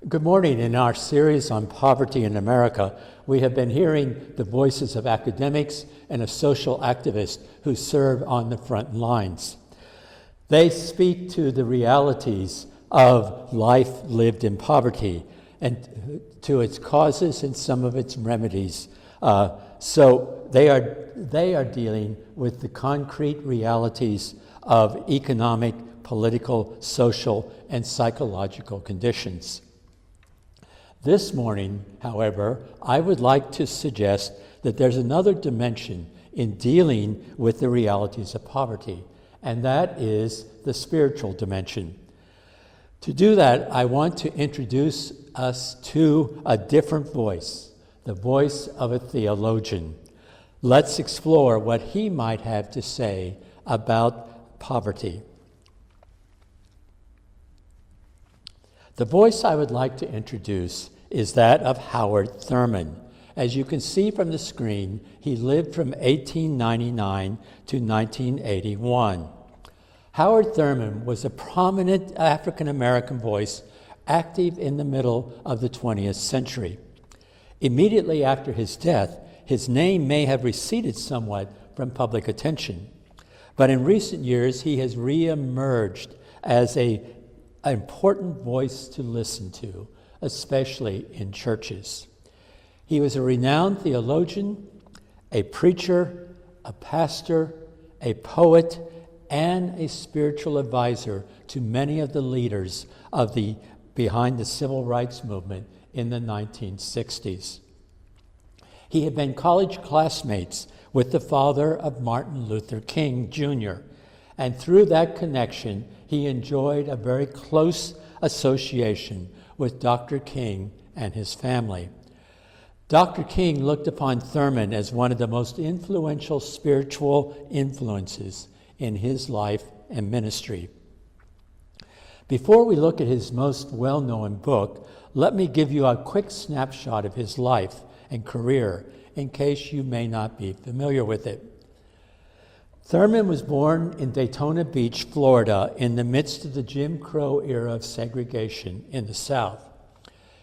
Good morning. In our series on poverty in America, we have been hearing the voices of academics and of social activists who serve on the front lines. They speak to the realities of life lived in poverty and to its causes and some of its remedies. So they are dealing with the concrete realities of economic, political, social, and psychological conditions. This morning, however, I would like to suggest that there's another dimension in dealing with the realities of poverty, and that is the spiritual dimension. To do that, I want to introduce us to a different voice, the voice of a theologian. Let's explore what he might have to say about poverty. The voice I would like to introduce is that of Howard Thurman. As you can see from the screen, he lived from 1899 to 1981. Howard Thurman was a prominent African-American voice active in the middle of the 20th century. Immediately after his death, his name may have receded somewhat from public attention, but in recent years he has re-emerged as an important voice to listen to, especially in churches. He was a renowned theologian, a preacher, a pastor, a poet, and a spiritual advisor to many of the leaders of behind the civil rights movement in the 1960s. He had been college classmates with the father of Martin Luther King, Jr., and through that connection, he enjoyed a very close association with Dr. King and his family. Dr. King looked upon Thurman as one of the most influential spiritual influences in his life and ministry. Before we look at his most well-known book, let me give you a quick snapshot of his life and career in case you may not be familiar with it. Thurman was born in Daytona Beach, Florida, in the midst of the Jim Crow era of segregation in the South.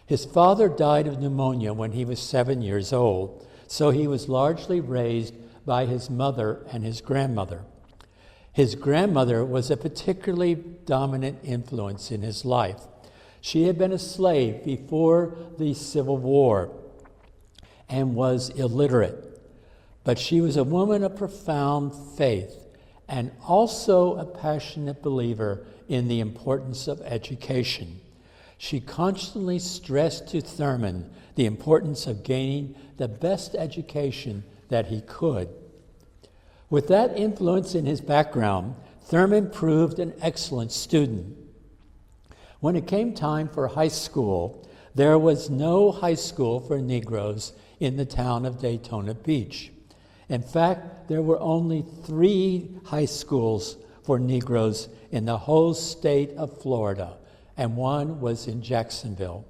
His father died of pneumonia when he was 7 years old, so he was largely raised by his mother and his grandmother. His grandmother was a particularly dominant influence in his life. She had been a slave before the Civil War and was illiterate. But she was a woman of profound faith and also a passionate believer in the importance of education. She constantly stressed to Thurman the importance of gaining the best education that he could. With that influence in his background, Thurman proved an excellent student. When it came time for high school, there was no high school for Negroes in the town of Daytona Beach. In fact, there were only 3 high schools for Negroes in the whole state of Florida, and one was in Jacksonville.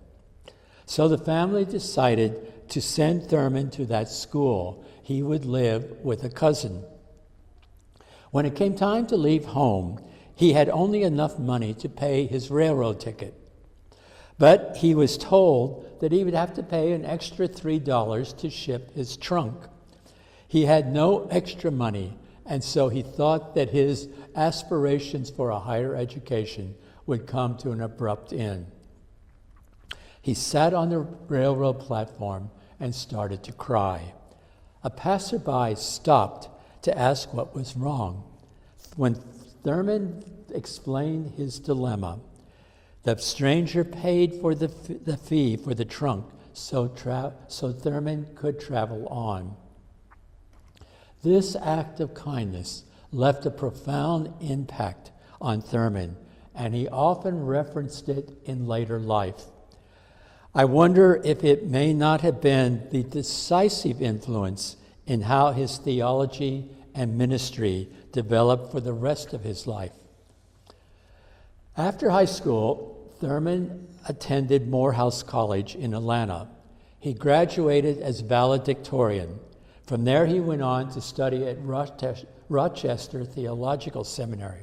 So the family decided to send Thurman to that school. He would live with a cousin. When it came time to leave home, he had only enough money to pay his railroad ticket. But he was told that he would have to pay an extra $3 to ship his trunk. He had no extra money, and so he thought that his aspirations for a higher education would come to an abrupt end. He sat on the railroad platform and started to cry. A passerby stopped to ask what was wrong. When Thurman explained his dilemma, the stranger paid for the fee for the trunk so Thurman could travel on. This act of kindness left a profound impact on Thurman, and he often referenced it in later life. I wonder if it may not have been the decisive influence in how his theology and ministry developed for the rest of his life. After high school, Thurman attended Morehouse College in Atlanta. He graduated as valedictorian. From there, he went on to study at Rochester Theological Seminary,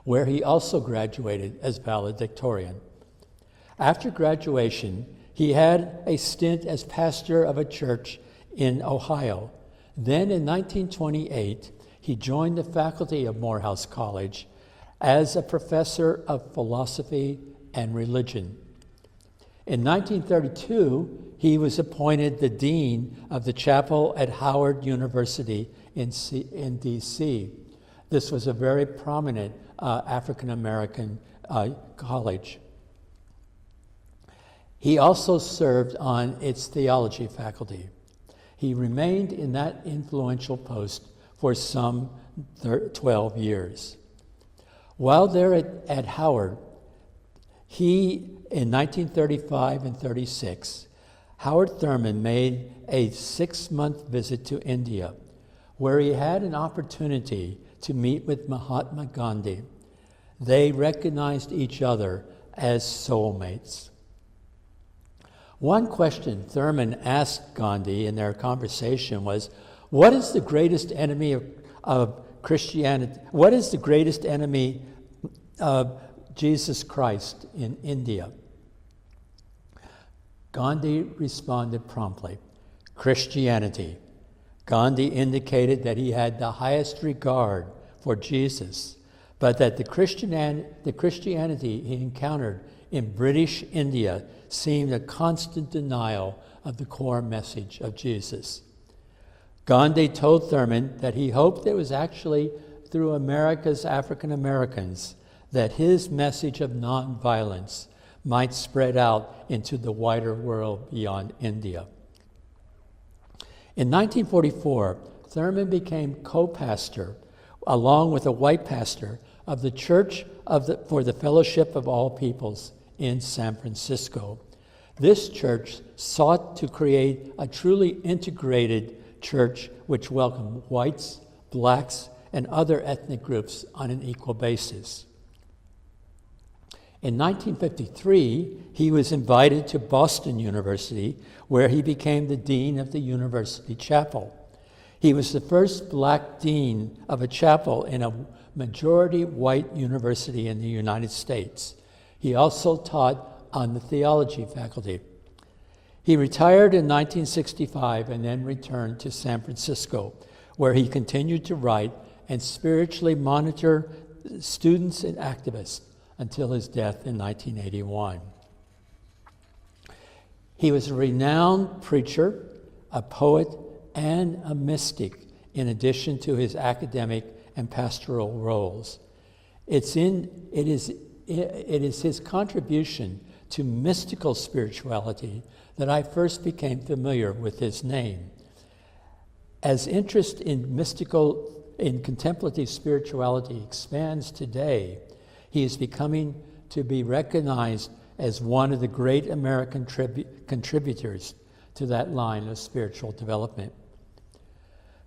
where he also graduated as valedictorian. After graduation, he had a stint as pastor of a church in Ohio. Then in 1928, he joined the faculty of Morehouse College as a professor of philosophy and religion. In 1932, he was appointed the dean of the chapel at Howard University in D.C. This was a very prominent African-American college. He also served on its theology faculty. He remained in that influential post for some 12 years. While there at Howard, in 1935 and 36, Howard Thurman made a 6-month visit to India, where he had an opportunity to meet with Mahatma Gandhi. They recognized each other as soulmates. One question Thurman asked Gandhi in their conversation was, what is the greatest enemy of Christianity? What is the greatest enemy of Jesus Christ in India? Gandhi responded promptly, Christianity. Gandhi indicated that he had the highest regard for Jesus, but that the Christianity he encountered in British India seemed a constant denial of the core message of Jesus. Gandhi told Thurman that he hoped it was actually through America's African Americans that his message of nonviolence might spread out into the wider world beyond India. In 1944, Thurman became co-pastor, along with a white pastor, of the Church for the Fellowship of All Peoples in San Francisco. This church sought to create a truly integrated church which welcomed whites, blacks, and other ethnic groups on an equal basis. In 1953, he was invited to Boston University, where he became the dean of the university chapel. He was the first black dean of a chapel in a majority white university in the United States. He also taught on the theology faculty. He retired in 1965 and then returned to San Francisco, where he continued to write and spiritually monitor students and activists until his death in 1981. He was a renowned preacher, a poet, and a mystic, in addition to his academic and pastoral roles. It is his contribution to mystical spirituality that I first became familiar with his name. As interest in contemplative spirituality expands today, he is becoming to be recognized as one of the great American contributors to that line of spiritual development.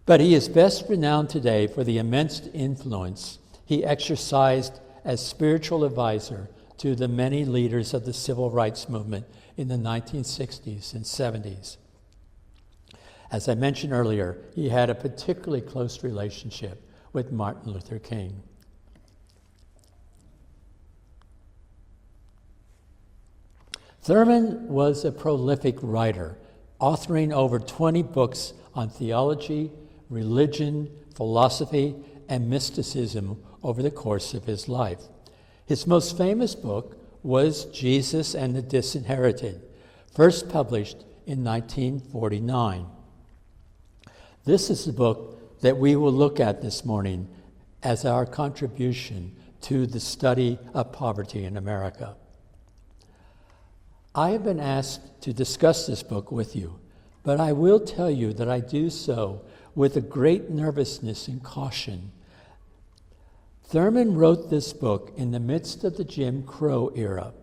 But he is best renowned today for the immense influence he exercised as spiritual advisor to the many leaders of the civil rights movement in the 1960s and 70s. As I mentioned earlier, he had a particularly close relationship with Martin Luther King. Thurman was a prolific writer, authoring over 20 books on theology, religion, philosophy, and mysticism over the course of his life. His most famous book was Jesus and the Disinherited, first published in 1949. This is the book that we will look at this morning as our contribution to the study of poverty in America. I have been asked to discuss this book with you, but I will tell you that I do so with a great nervousness and caution. Thurman wrote this book in the midst of the Jim Crow era.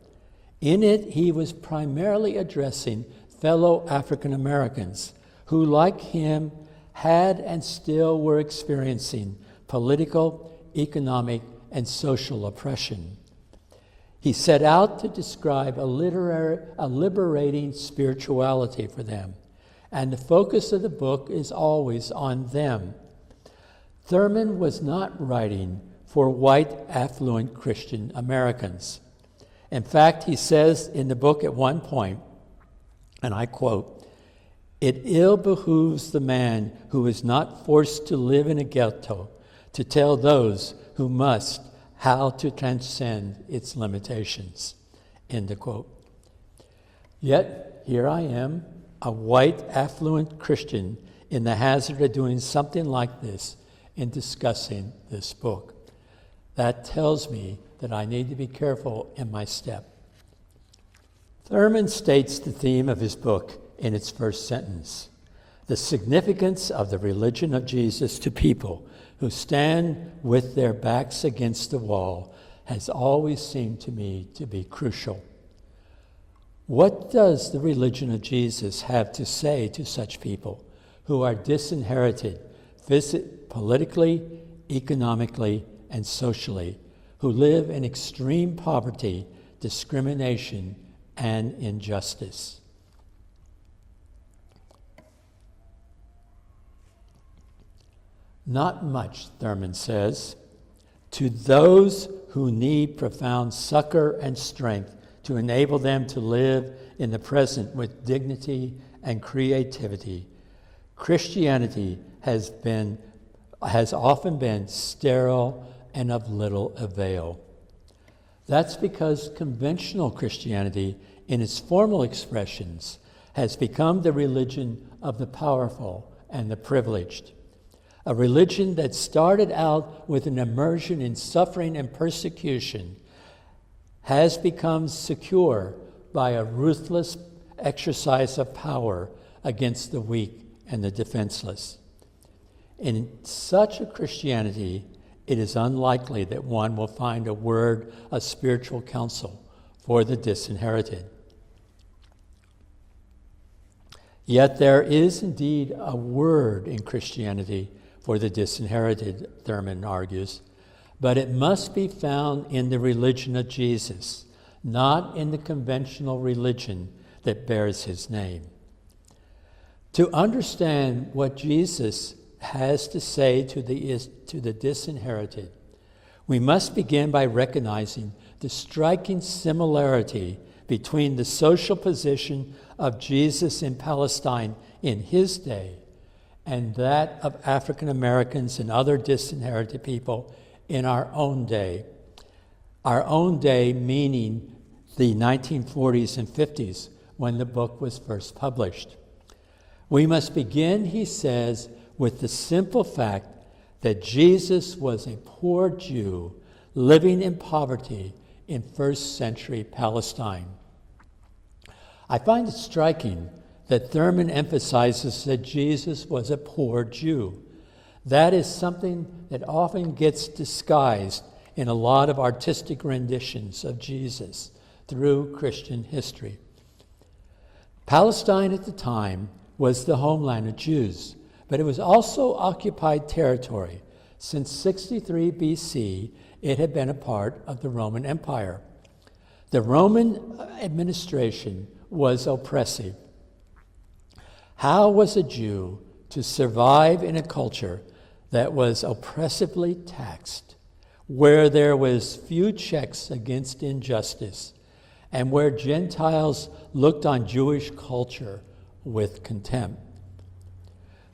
In it, he was primarily addressing fellow African Americans who, like him, had and still were experiencing political, economic, and social oppression. He set out to describe a liberating spirituality for them, and the focus of the book is always on them. Thurman was not writing for white, affluent Christian Americans. In fact, he says in the book at one point, and I quote, "It ill behooves the man who is not forced to live in a ghetto to tell those who must how to transcend its limitations." End of quote. Yet, here I am, a white, affluent Christian, in the hazard of doing something like this in discussing this book. That tells me that I need to be careful in my step. Thurman states the theme of his book in its first sentence: the significance of the religion of Jesus to people who stand with their backs against the wall has always seemed to me to be crucial. What does the religion of Jesus have to say to such people who are disinherited politically, economically, and socially, who live in extreme poverty, discrimination, and injustice? Not much, Thurman says. To those who need profound succor and strength to enable them to live in the present with dignity and creativity, Christianity has often been sterile and of little avail. That's because conventional Christianity, in its formal expressions, has become the religion of the powerful and the privileged. A religion that started out with an immersion in suffering and persecution has become secure by a ruthless exercise of power against the weak and the defenseless. In such a Christianity, it is unlikely that one will find a word of spiritual counsel for the disinherited. Yet there is indeed a word in Christianity for the disinherited, Thurman argues, but it must be found in the religion of Jesus, not in the conventional religion that bears his name. To understand what Jesus has to say to the disinherited, we must begin by recognizing the striking similarity between the social position of Jesus in Palestine in his day and that of African Americans and other disinherited people in our own day. Our own day meaning the 1940s and 50s when the book was first published. We must begin, he says, with the simple fact that Jesus was a poor Jew living in poverty in first century Palestine. I find it striking that Thurman emphasizes that Jesus was a poor Jew. That is something that often gets disguised in a lot of artistic renditions of Jesus through Christian history. Palestine at the time was the homeland of Jews, but it was also occupied territory. Since 63 BC, it had been a part of the Roman Empire. The Roman administration was oppressive. How was a Jew to survive in a culture that was oppressively taxed, where there was few checks against injustice, and where Gentiles looked on Jewish culture with contempt?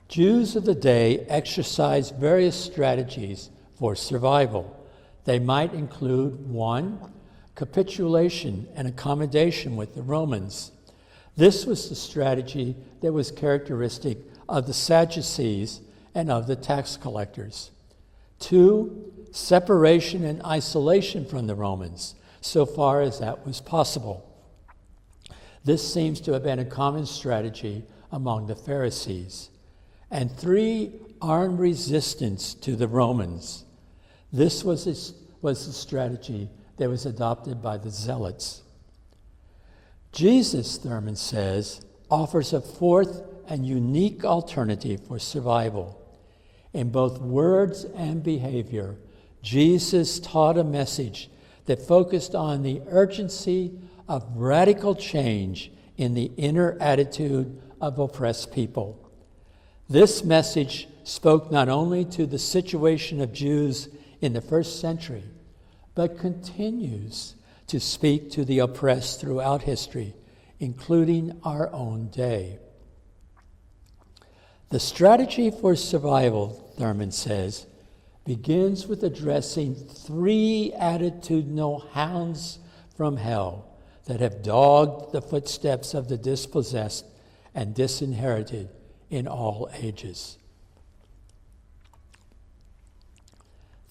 Jews of the day exercised various strategies for survival. They might include 1, capitulation and accommodation with the Romans. This was the strategy that was characteristic of the Sadducees and of the tax collectors. 2, separation and isolation from the Romans, so far as that was possible. This seems to have been a common strategy among the Pharisees. And 3, armed resistance to the Romans. This was the strategy that was adopted by the Zealots. Jesus, Thurman says, offers a 4th and unique alternative for survival. In both words and behavior, Jesus taught a message that focused on the urgency of radical change in the inner attitude of oppressed people. This message spoke not only to the situation of Jews in the first century, but continues to speak to the oppressed throughout history, including our own day. The strategy for survival, Thurman says, begins with addressing 3 attitudinal hounds from hell that have dogged the footsteps of the dispossessed and disinherited in all ages.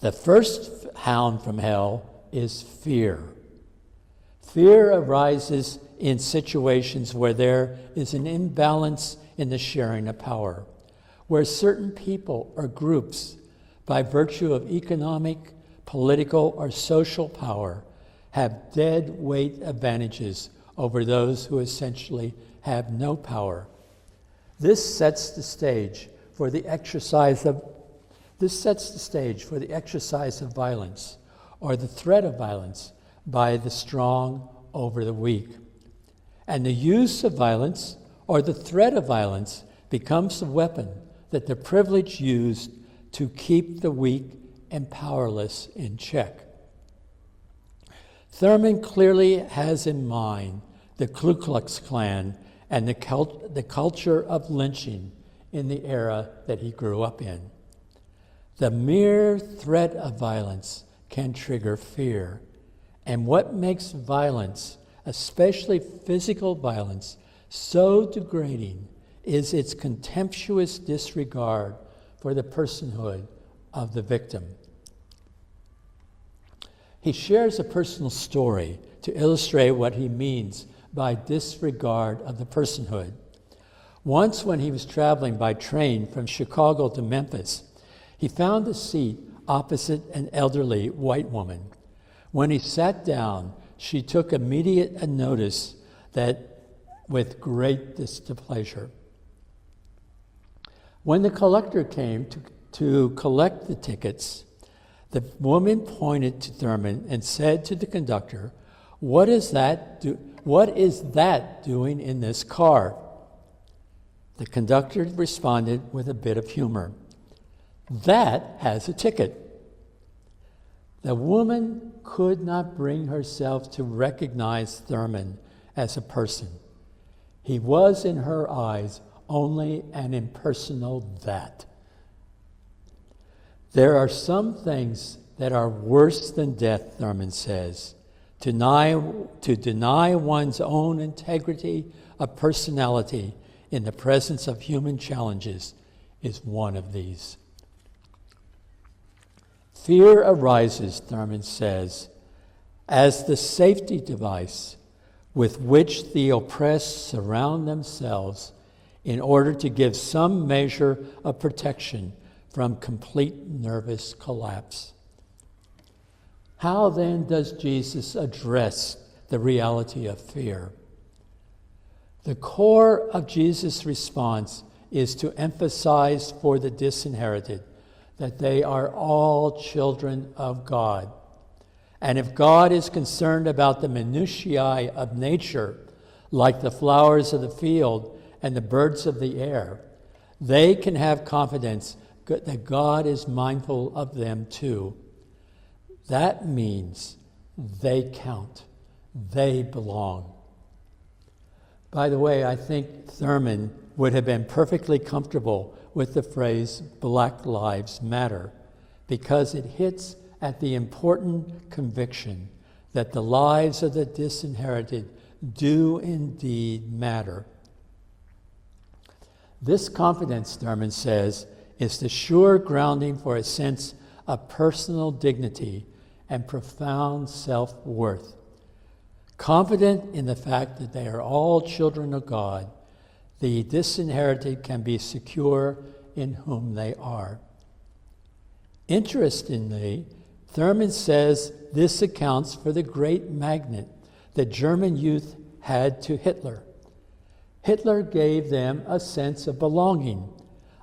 The first hound from hell is fear. Fear arises in situations where there is an imbalance in the sharing of power, where certain people or groups, by virtue of economic, political, or social power, have dead weight advantages over those who essentially have no power. This sets the stage for the exercise of violence, or the threat of violence by the strong over the weak. And the use of violence, or the threat of violence, becomes the weapon that the privileged use to keep the weak and powerless in check. Thurman clearly has in mind the Ku Klux Klan and the culture of lynching in the era that he grew up in. The mere threat of violence can trigger fear, and what makes violence, especially physical violence, so degrading is its contemptuous disregard for the personhood of the victim. He shares a personal story to illustrate what he means by disregard of the personhood. Once, when he was traveling by train from Chicago to Memphis, he found a seat opposite an elderly white woman. When he sat down, she took immediate notice that with great displeasure. When the collector came to collect the tickets, the woman pointed to Thurman and said to the conductor, What is that doing in this car?" The conductor responded with a bit of humor, "That has a ticket." The woman could not bring herself to recognize Thurman as a person. He was, in her eyes, only an impersonal that. There are some things that are worse than death, Thurman says. To deny one's own integrity of personality in the presence of human challenges is one of these. Fear arises, Thurman says, as the safety device with which the oppressed surround themselves in order to give some measure of protection from complete nervous collapse. How then does Jesus address the reality of fear? The core of Jesus' response is to emphasize for the disinherited that they are all children of God. And if God is concerned about the minutiae of nature, like the flowers of the field and the birds of the air, they can have confidence that God is mindful of them too. That means they count. They belong. By the way, I think Thurman would have been perfectly comfortable with the phrase Black Lives Matter because it hits at the important conviction that the lives of the disinherited do indeed matter. This confidence, Thurman says, is the sure grounding for a sense of personal dignity and profound self-worth. Confident in the fact that they are all children of God, the disinherited can be secure in whom they are. Interestingly, Thurman says this accounts for the great magnet that German youth had to Hitler. Hitler gave them a sense of belonging,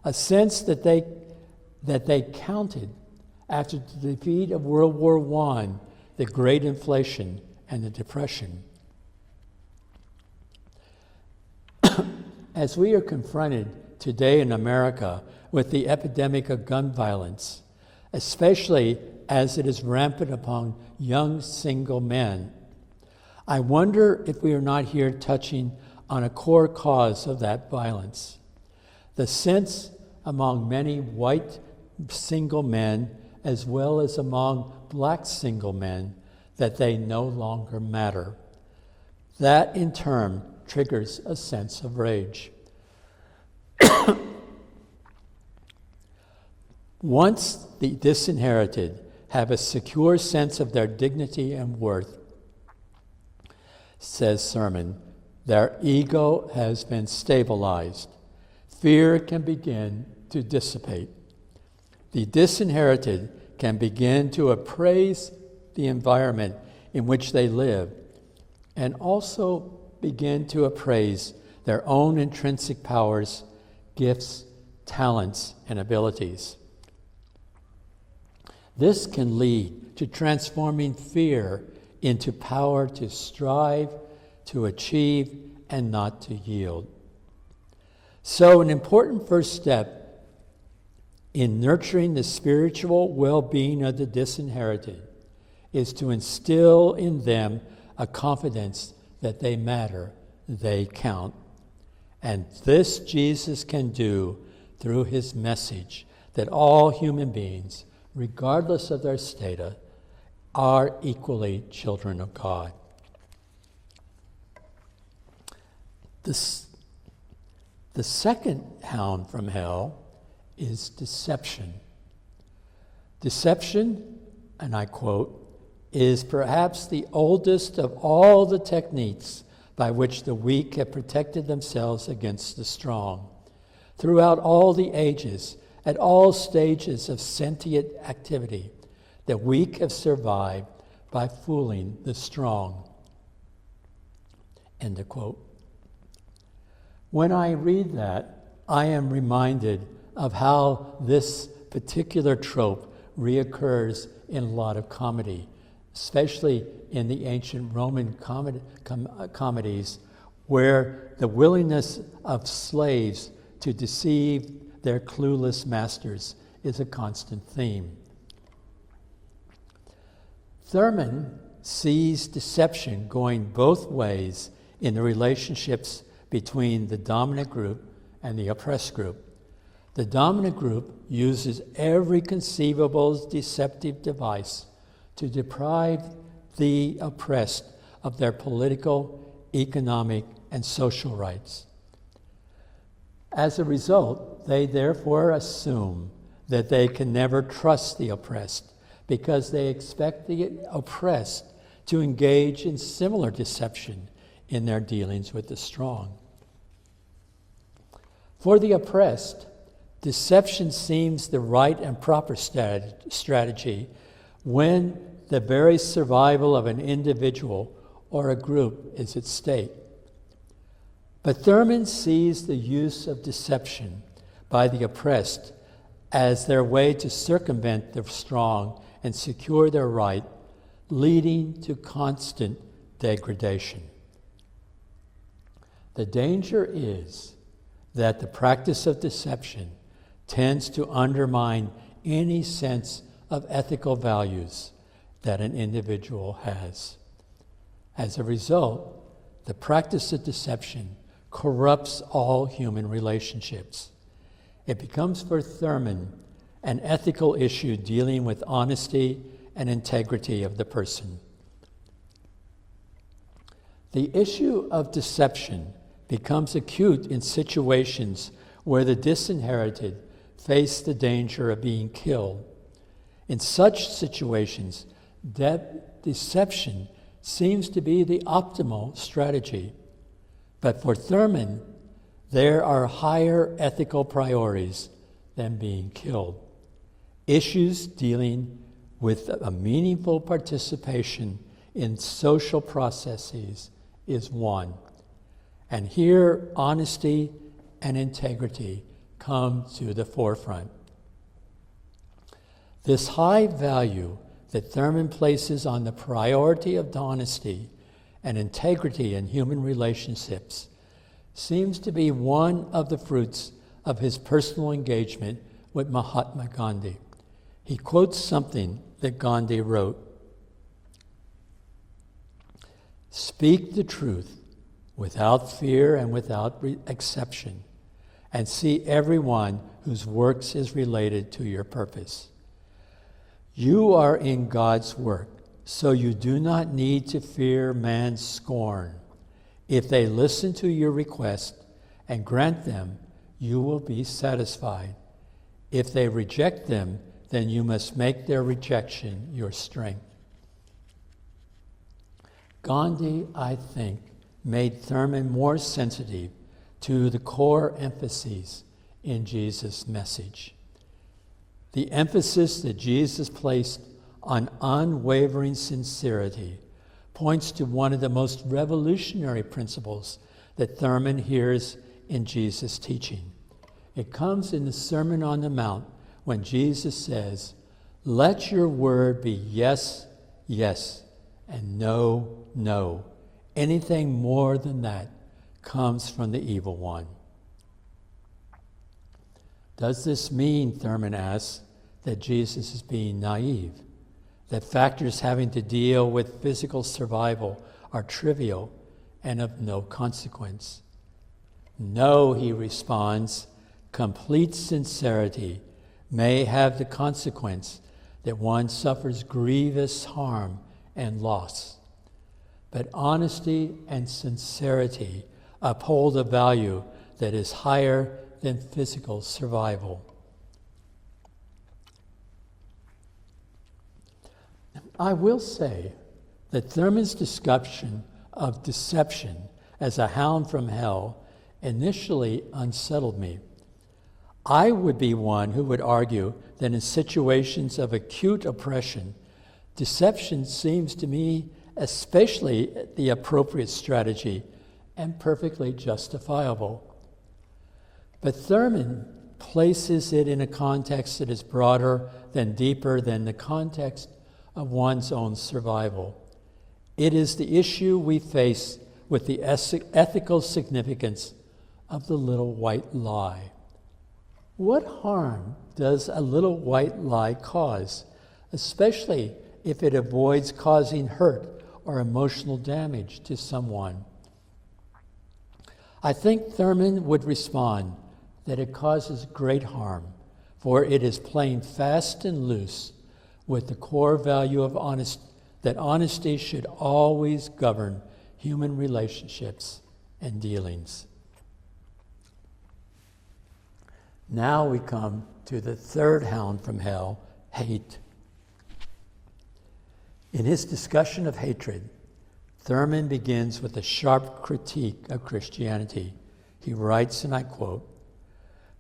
a sense that they counted after the defeat of World War I, the Great Inflation, and the Depression. As we are confronted today in America with the epidemic of gun violence, especially as it is rampant among young single men, I wonder if we are not here touching on a core cause of that violence. The sense among many white single men, as well as among black single men, that they no longer matter. That, in turn, triggers a sense of rage. Once the disinherited have a secure sense of their dignity and worth, says Thurman, their ego has been stabilized. Fear can begin to dissipate. The disinherited can begin to appraise the environment in which they live and also begin to appraise their own intrinsic powers, gifts, talents, and abilities. This can lead to transforming fear into power to strive, to achieve, and not to yield. So, an important first step in nurturing the spiritual well-being of the disinherited is to instill in them a confidence that they matter, they count. And this Jesus can do through his message that all human beings, regardless of their status, are equally children of God. The second hound from hell is deception. Deception, and I quote, is perhaps the oldest of all the techniques by which the weak have protected themselves against the strong. Throughout all the ages, at all stages of sentient activity, the weak have survived by fooling the strong. End of quote. When I read that, I am reminded of how this particular trope reoccurs in a lot of comedy, especially in the ancient Roman comedies, where the willingness of slaves to deceive their clueless masters is a constant theme. Thurman sees deception going both ways in the relationships between the dominant group and the oppressed group. The dominant group uses every conceivable deceptive device to deprive the oppressed of their political, economic, and social rights. As a result, they therefore assume that they can never trust the oppressed because they expect the oppressed to engage in similar deception in their dealings with the strong. For the oppressed, deception seems the right and proper strategy when the very survival of an individual or a group is at stake. But Thurman sees the use of deception by the oppressed as their way to circumvent the strong and secure their right, leading to constant degradation. The danger is that the practice of deception tends to undermine any sense of ethical values that an individual has. As a result, the practice of deception corrupts all human relationships. It becomes for Thurman an ethical issue dealing with honesty and integrity of the person. The issue of deception becomes acute in situations where the disinherited face the danger of being killed. In such situations, deception seems to be the optimal strategy. But for Thurman, there are higher ethical priorities than being killed. Issues dealing with a meaningful participation in social processes is one. And here, honesty and integrity come to the forefront. This high value that Thurman places on the priority of honesty and integrity in human relationships seems to be one of the fruits of his personal engagement with Mahatma Gandhi. He quotes something that Gandhi wrote. Speak the truth without fear and without exception, and see everyone whose works is related to your purpose. You are in God's work, so you do not need to fear man's scorn. If they listen to your request and grant them, you will be satisfied. If they reject them, then you must make their rejection your strength. Gandhi, I think, made Thurman more sensitive to the core emphases in Jesus' message. The emphasis that Jesus placed on unwavering sincerity points to one of the most revolutionary principles that Thurman hears in Jesus' teaching. It comes in the Sermon on the Mount when Jesus says, "Let your word be yes, yes, and no, no. Anything more than that comes from the evil one." Does this mean, Thurman asks, that Jesus is being naive? That factors having to deal with physical survival are trivial and of no consequence? No, he responds, complete sincerity may have the consequence that one suffers grievous harm and loss. But honesty and sincerity uphold a value that is higher than physical survival. I will say that Thurman's discussion of deception as a hound from hell initially unsettled me. I would be one who would argue that in situations of acute oppression, deception seems to me especially the appropriate strategy and perfectly justifiable. But Thurman places it in a context that is broader than deeper than the context of one's own survival. It is the issue we face with the ethical significance of the little white lie. What harm does a little white lie cause, especially if it avoids causing hurt or emotional damage to someone? I think Thurman would respond that it causes great harm, for it is playing fast and loose with the core value of honesty, that honesty should always govern human relationships and dealings. Now we come to the third hound from hell, hate. In his discussion of hatred, Thurman begins with a sharp critique of Christianity. He writes, and I quote,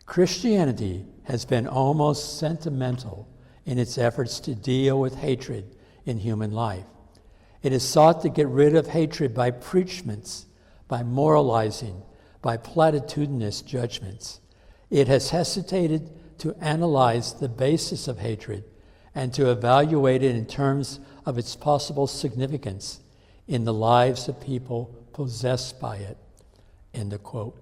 "Christianity has been almost sentimental in its efforts to deal with hatred in human life. It has sought to get rid of hatred by preachments, by moralizing, by platitudinous judgments. It has hesitated to analyze the basis of hatred and to evaluate it in terms of its possible significance in the lives of people possessed by it." End of quote.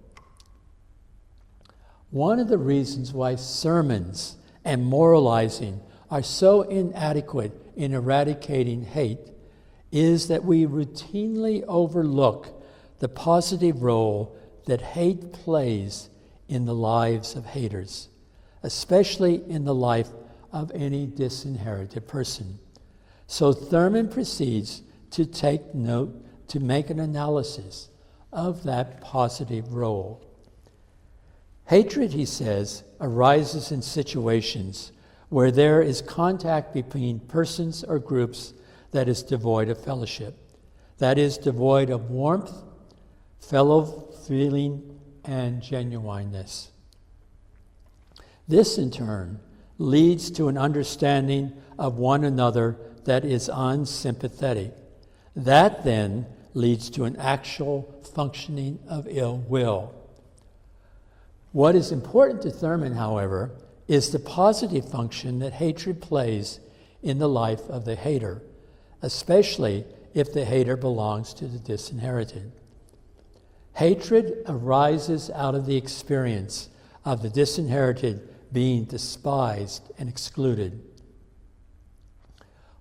One of the reasons why sermons and moralizing are so inadequate in eradicating hate is that we routinely overlook the positive role that hate plays in the lives of haters, especially in the life of any disinherited person. So Thurman proceeds to take note, to make an analysis of that positive role. Hatred, he says, arises in situations where there is contact between persons or groups that is devoid of fellowship, that is devoid of warmth, fellow feeling, and genuineness. This, in turn, leads to an understanding of one another that is unsympathetic. That then leads to an actual functioning of ill will. What is important to Thurman, however, is the positive function that hatred plays in the life of the hater, especially if the hater belongs to the disinherited. Hatred arises out of the experience of the disinherited being despised and excluded.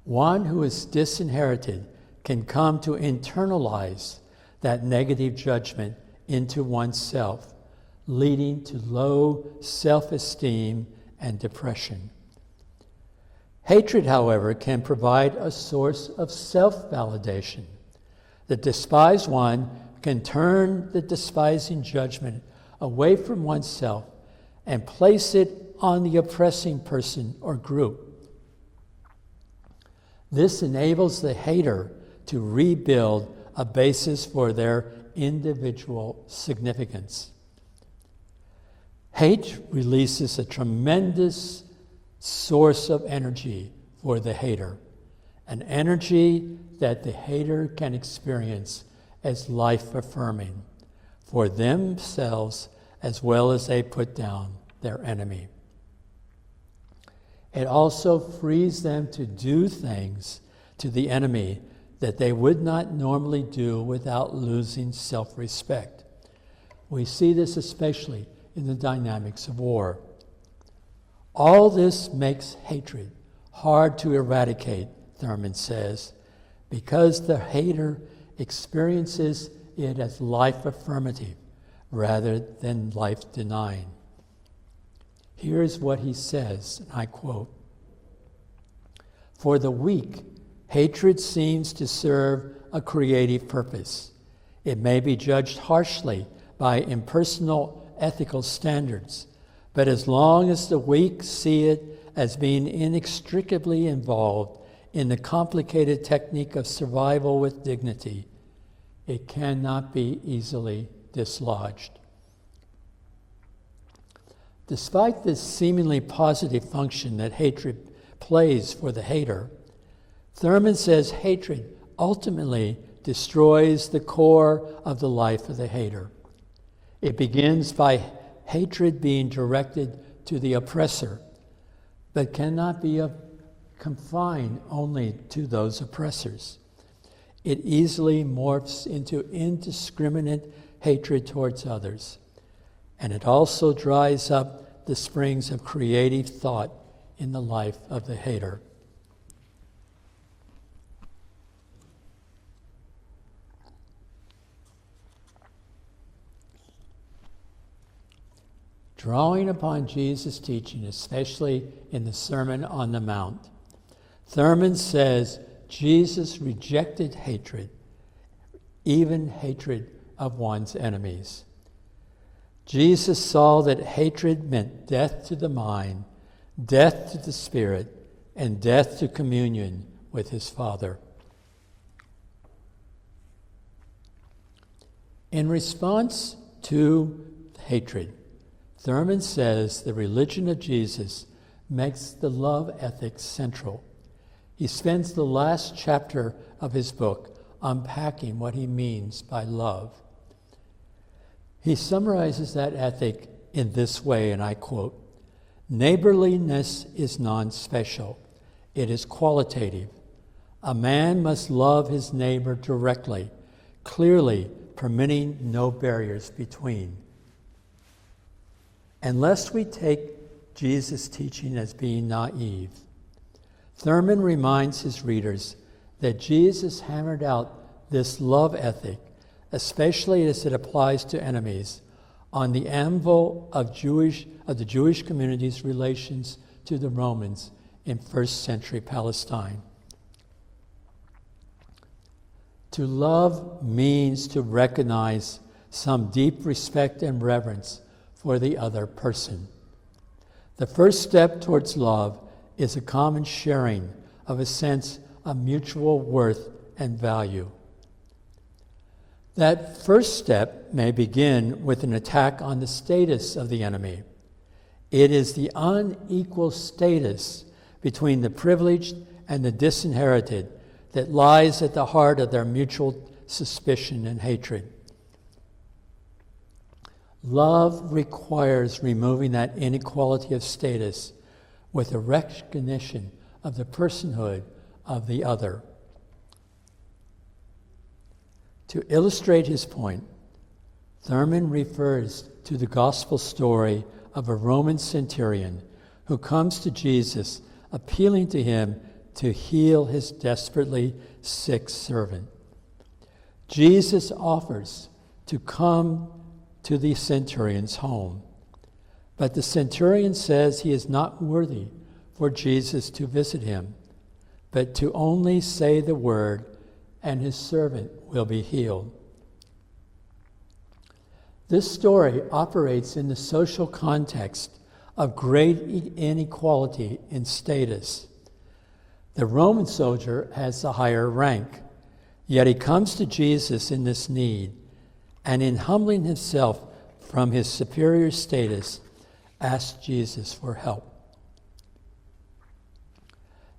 One who is disinherited can come to internalize that negative judgment into oneself, leading to low self-esteem and depression. Hatred, however, can provide a source of self-validation. The despised one can turn the despising judgment away from oneself and place it on the oppressing person or group. This enables the hater to rebuild a basis for their individual significance. Hate releases a tremendous source of energy for the hater, an energy that the hater can experience as life-affirming for themselves as well as they put down their enemy. It also frees them to do things to the enemy that they would not normally do without losing self-respect. We see this especially in the dynamics of war. All this makes hatred hard to eradicate, Thurman says, because the hater experiences it as life-affirmative rather than life-denying. Here's what he says, and I quote, "For the weak, hatred seems to serve a creative purpose. It may be judged harshly by impersonal ethical standards, but as long as the weak see it as being inextricably involved in the complicated technique of survival with dignity, it cannot be easily dislodged." Despite this seemingly positive function that hatred plays for the hater, Thurman says hatred ultimately destroys the core of the life of the hater. It begins by hatred being directed to the oppressor, but cannot be confined only to those oppressors. It easily morphs into indiscriminate hatred towards others, and it also dries up the springs of creative thought in the life of the hater. Drawing upon Jesus' teaching, especially in the Sermon on the Mount, Thurman says Jesus rejected hatred, even hatred of one's enemies. Jesus saw that hatred meant death to the mind, death to the spirit, and death to communion with his Father. In response to hatred, Thurman says the religion of Jesus makes the love ethic central. He spends the last chapter of his book unpacking what he means by love. He summarizes that ethic in this way, and I quote, "Neighborliness is non-special. It is qualitative. A man must love his neighbor directly, clearly permitting no barriers between." Unless we take Jesus' teaching as being naive, Thurman reminds his readers that Jesus hammered out this love ethic, especially as it applies to enemies, on the anvil of the Jewish community's relations to the Romans in first century Palestine. To love means to recognize some deep respect and reverence for the other person. The first step towards love is a common sharing of a sense of mutual worth and value. That first step may begin with an attack on the status of the enemy. It is the unequal status between the privileged and the disinherited that lies at the heart of their mutual suspicion and hatred. Love requires removing that inequality of status with a recognition of the personhood of the other. To illustrate his point, Thurman refers to the gospel story of a Roman centurion who comes to Jesus appealing to him to heal his desperately sick servant. Jesus offers to come to the centurion's home, but the centurion says he is not worthy for Jesus to visit him, but to only say the word, and his servant will be healed. This story operates in the social context of great inequality in status. The Roman soldier has the higher rank, yet he comes to Jesus in this need, and in humbling himself from his superior status, asks Jesus for help.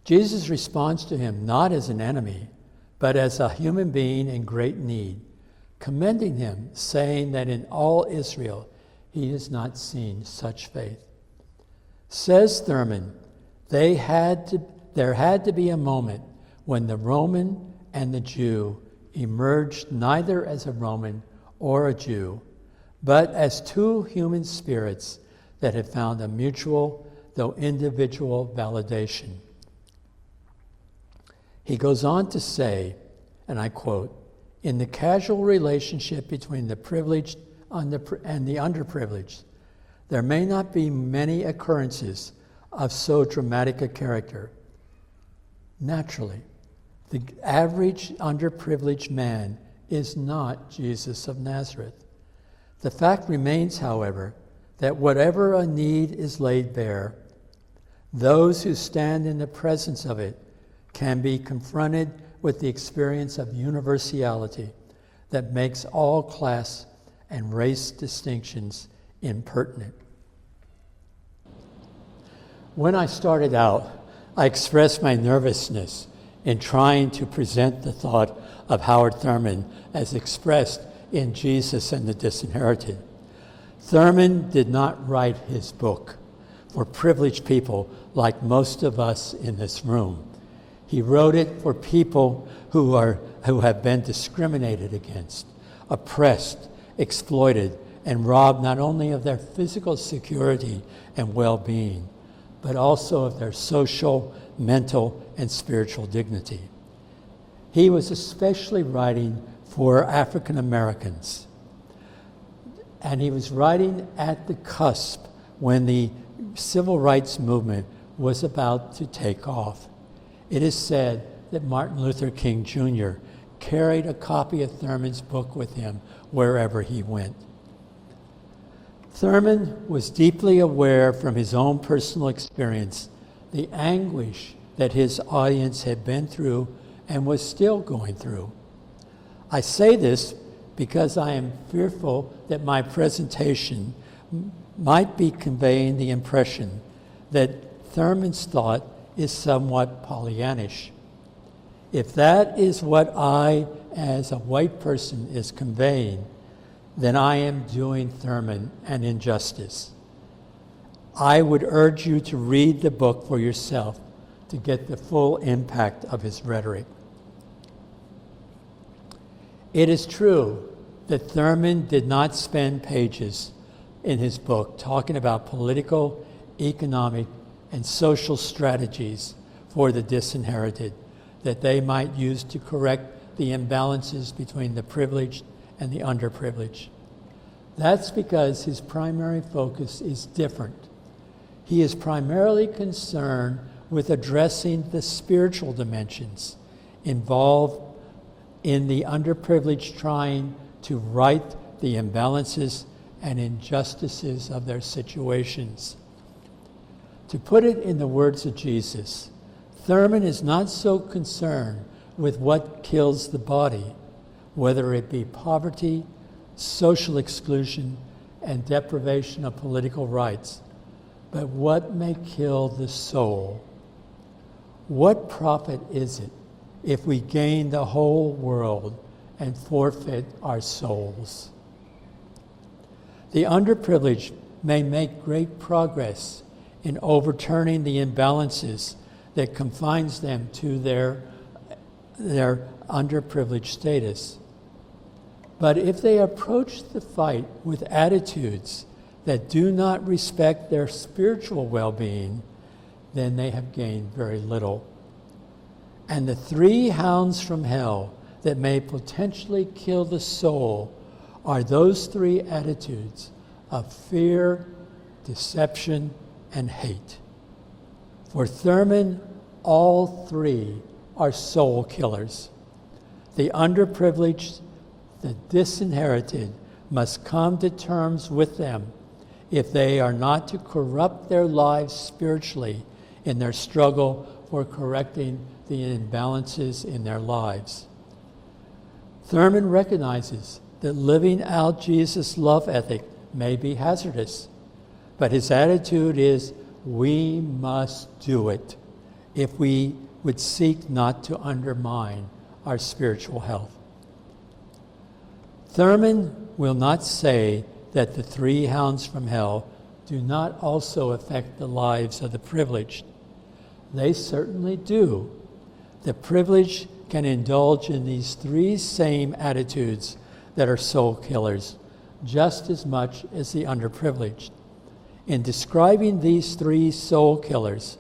Jesus responds to him not as an enemy, but as a human being in great need, commending him, saying that in all Israel he has not seen such faith. Says Thurman, there had to be a moment when the Roman and the Jew emerged neither as a Roman or a Jew, but as two human spirits that had found a mutual, though individual, validation. He goes on to say, and I quote, "In the casual relationship between the privileged and the underprivileged, there may not be many occurrences of so dramatic a character. Naturally, the average underprivileged man is not Jesus of Nazareth. The fact remains, however, that whatever a need is laid bare, those who stand in the presence of it can be confronted with the experience of universality that makes all class and race distinctions impertinent." When I started out, I expressed my nervousness in trying to present the thought of Howard Thurman as expressed in Jesus and the Disinherited. Thurman did not write his book for privileged people like most of us in this room. He wrote it for people who have been discriminated against, oppressed, exploited, and robbed not only of their physical security and well-being, but also of their social, mental, and spiritual dignity. He was especially writing for African Americans. And he was writing at the cusp when the civil rights movement was about to take off. It is said that Martin Luther King Jr. carried a copy of Thurman's book with him wherever he went. Thurman was deeply aware from his own personal experience the anguish that his audience had been through and was still going through. I say this because I am fearful that my presentation might be conveying the impression that Thurman's thought is somewhat Pollyannish. If that is what I, as a white person, is conveying, then I am doing Thurman an injustice. I would urge you to read the book for yourself to get the full impact of his rhetoric. It is true that Thurman did not spend pages in his book talking about political, economic, and social strategies for the disinherited that they might use to correct the imbalances between the privileged and the underprivileged. That's because his primary focus is different. He is primarily concerned with addressing the spiritual dimensions involved in the underprivileged trying to right the imbalances and injustices of their situations. To put it in the words of Jesus, Thurman is not so concerned with what kills the body, whether it be poverty, social exclusion, and deprivation of political rights, but what may kill the soul. What profit is it if we gain the whole world and forfeit our souls? The underprivileged may make great progress in overturning the imbalances that confines them to their underprivileged status. But if they approach the fight with attitudes that do not respect their spiritual well-being, then they have gained very little. And the three hounds from hell that may potentially kill the soul are those three attitudes of fear, deception, and hate. For Thurman, all three are soul killers. The underprivileged, the disinherited, must come to terms with them if they are not to corrupt their lives spiritually in their struggle for correcting the imbalances in their lives. Thurman recognizes that living out Jesus' love ethic may be hazardous, but his attitude is, we must do it if we would seek not to undermine our spiritual health. Thurman will not say that the three hounds from hell do not also affect the lives of the privileged. They certainly do. The privileged can indulge in these three same attitudes that are soul killers just as much as the underprivileged. In describing these three soul killers,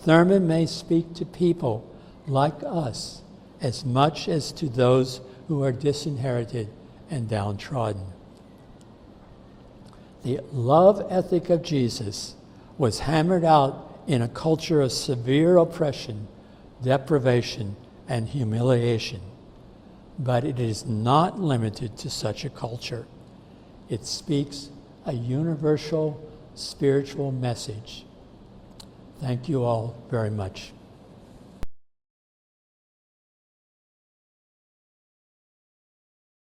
Thurman may speak to people like us as much as to those who are disinherited and downtrodden. The love ethic of Jesus was hammered out in a culture of severe oppression, deprivation, and humiliation. But it is not limited to such a culture. It speaks a universal spiritual message. Thank you all very much.